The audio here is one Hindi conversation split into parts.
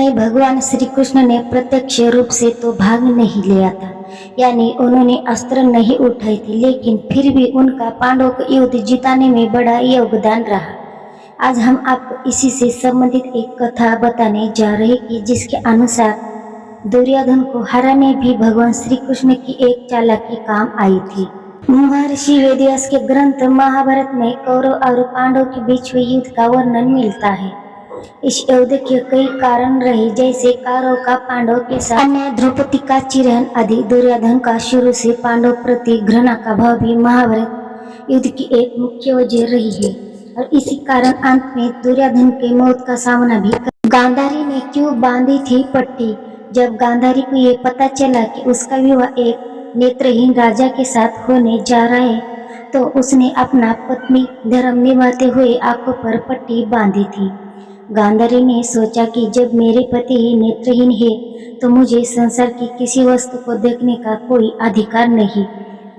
समय भगवान श्री कृष्ण ने प्रत्यक्ष रूप से तो भाग नहीं लिया था, यानी उन्होंने अस्त्र नहीं उठाई थी, लेकिन फिर भी उनका पांडवों को युद्ध जिताने में बड़ा योगदान रहा। आज हम आपको इसी से संबंधित एक कथा बताने जा रहे कि जिसके अनुसार दुर्योधन को हराने भी भगवान श्री कृष्ण की एक चालाकी काम आई थी। महर्षि वेदव्यास के ग्रंथ महाभारत में कौरव और पांडव के बीच हुए युद्ध का वर्णन मिलता है। इस युद्ध के कई कारण रहे, जैसे कौरव का पांडव के साथ अन्य, द्रौपदी का चिरहन आदि। दुर्योधन का शुरू से पांडव प्रति घृणा का भाव भी महाभारत युद्ध की एक मुख्य वजह रही है, और इसी कारण अंत में दुर्योधन के मौत का सामना भी गांधारी ने क्यों बांधी थी पट्टी? जब गांधारी को ये पता चला कि उसका विवाह एक नेत्रहीन राजा के साथ होने जा रहा है, तो उसने अपना पत्नी धर्म निभाते हुए आंखों पर पट्टी बांधी थी। गांधारी ने सोचा कि जब मेरे पति ही नेत्रहीन है, तो मुझे संसार की किसी वस्तु को देखने का कोई अधिकार नहीं।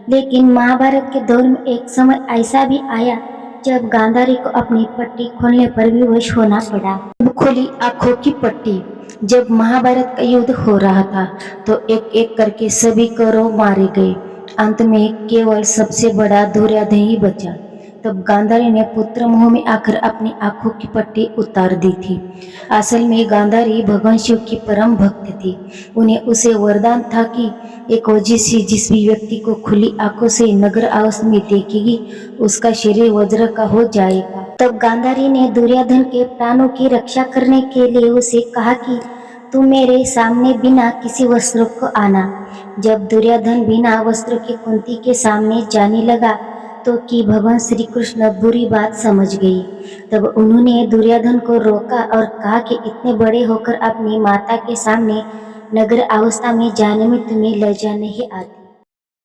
लेकिन महाभारत के दौर में एक समय ऐसा भी आया जब गांधारी को अपनी पट्टी खोलने पर विवश होना पड़ा। खुली आंखों की पट्टी। जब महाभारत का युद्ध हो रहा था, तो एक एक करके सभी कौरव मारे गए। अंत में केवल सबसे बड़ा दुर्योधन ही बचा। तब गांधारी ने पुत्र मोह में आकर अपनी आंखों की पट्टी उतार दी थी। असल में गांधारी भगवान शिव की परम भक्त थी। उन्हें उसे वरदान था कि एक ओजस्वी जिस भी व्यक्ति को खुली आंखों से नग्न अवस्था में देखेगी, उसका शरीर वज्र का हो जाएगा। तब गांधारी ने दुर्योधन के प्राणों की रक्षा करने के लिए उसे कहा कि तू मेरे सामने बिना किसी वस्त्र को आना। जब दुर्योधन बिना वस्त्र के कुंती के सामने जाने लगा, तो कि भगवान श्री कृष्ण बुरी बात समझ गई। तब उन्होंने दुर्योधन को रोका और कहा कि इतने बड़े होकर अपनी माता के सामने नग्न अवस्था में जाने में तुम्हें लज्जा नहीं आती।